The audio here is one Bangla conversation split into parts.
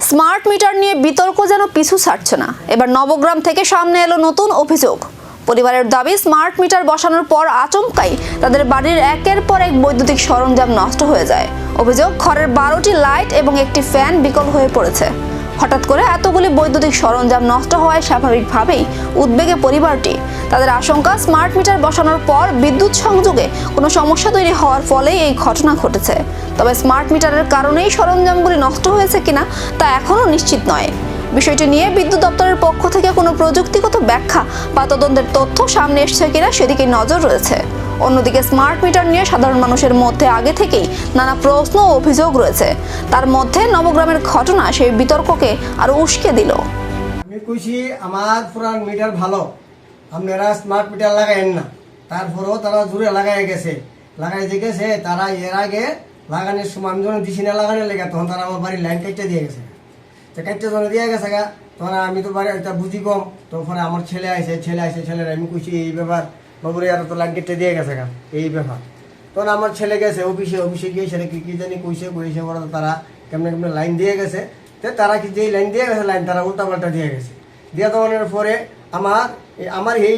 স্মার্ট মিটার নিয়ে বিতর্ক যেন পিছু ছাড়ছে না। এবার নবগ্রাম থেকে সামনে এলো নতুন অভিযোগ। পরিবারের দাবি, স্মার্ট মিটার বসানোর পর আচমকাই তাদের বাড়ির একের পর এক বৈদ্যুতিক সরঞ্জাম নষ্ট হয়ে যায়। অভিযোগ, ঘরের 12টি লাইট এবং একটি ফ্যান বিকল হয়ে পড়েছে। হঠাৎ করে এতগুলি বৈদ্যুতিক সরঞ্জাম নষ্ট হওয়ায় স্বাভাবিকভাবেই উদ্বেগে পরিবারটি। তাদের আশঙ্কা, স্মার্ট মিটার বসানোর পর বিদ্যুৎ সংযোগে কোনো সমস্যা তৈরি হওয়ার ফলেই এই ঘটনা ঘটেছে। তবে স্মার্ট মিটারের কারণেই সরঞ্জামগুলি নষ্ট হয়েছে কিনা তা এখনও নিশ্চিত নয়। বিষয়টি নিয়ে বিদ্যুৎ দপ্তরের পক্ষ থেকে কোনো প্রযুক্তিগত ব্যাখ্যা বা তদন্তের তথ্য সামনে এসেছে কিনা সেদিকে নজর রয়েছে। অন্যদিকে স্মার্ট মিটার নিয়ে সাধারণ মানুষের মধ্যে আগে থেকেই নানা প্রশ্ন ও অভিযোগ রয়েছে। তার মধ্যে নবগ্রামের ঘটনা সেই বিতর্ককে আরো উস্কে দিল। আমি কইছি আমার পুরান মিটার ভালো, আপনারা স্মার্ট মিটার লাগাইন না। তারপরেও তারা জোরে লাগাই গেছে, তারা এর আগে লাগানোর সময় আমি যখন দিছি না লাগানোর লেগে, তখন তারা আমার বাড়ির লাইন কাটতে দিয়ে গেছে। তো কাটতে যখন দিয়ে গেছে তখন আমি তো বাড়ি একটা বুঝি কম, তখন আমার ছেলে ছেলের আমি কইছি এই ব্যাপার, বাবুরে আর তো লাইন কেটে দিয়ে গেছে এই ব্যাপার। তখন আমার ছেলে গেছে অফিসে গিয়ে সেটা কি জানি কইছে ওরা তারা কেমনে লাইন দিয়ে গেছে। তো তারা কি যে লাইন দিয়ে গেছে, লাইন তারা উল্টাপাল্টা দিয়ে গেছে। দিয়ে দেওয়ানোর পরে আমার এই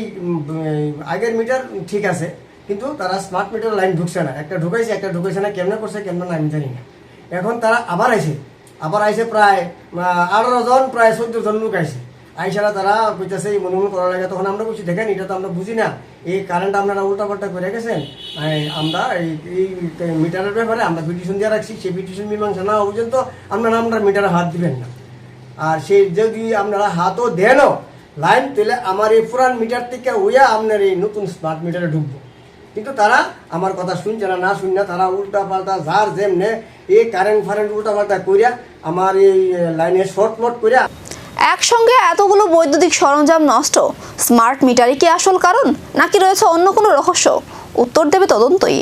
আগের মিটার ঠিক আছে, কিন্তু তারা স্মার্ট মিটার লাইন ঢুকছে না। একটা ঢুকাইছে না, কেমনে করছে কেমনে না আমি জানি না। এখন তারা আবার আইসে প্রায় 18 জন, প্রায় 14 জন লোক আইসারা তারা কইতেছে মনে করা লাগে। তখন আমরা বলছি, দেখেন এটা তো আমরা বুঝি না, এই কারেন্ট আপনারা উল্টাপাল্টা করে গেছেন। আমরা এই মিটারের ব্যাপারে আমরা পিটিশন দিয়ে রাখছি, সেই পিটিশন মীমাংসা না পর্যন্ত আমরা মিটারে হাত দিবেন না। আর সেই যদি আপনারা হাতও দেনও লাইন, তাহলে আমার এই পুরান মিটার থেকে আপনার এই নতুন স্মার্ট মিটারে ঢুকবো। কিন্তু তারা আমার কথা শুনছে না শুন না, তারা উল্টা পাল্টা যার যেমনে এই কারেন্ট উল্টা পাল্টা করিয়া আমার এই লাইনে শর্টমট করিয়া। একসঙ্গে এতগুলো বৈদ্যুতিক সরঞ্জাম নষ্ট, স্মার্ট মিটারই কি আসল কারণ, নাকি রয়েছে অন্য কোনো রহস্য? উত্তর দেবে তদন্তই।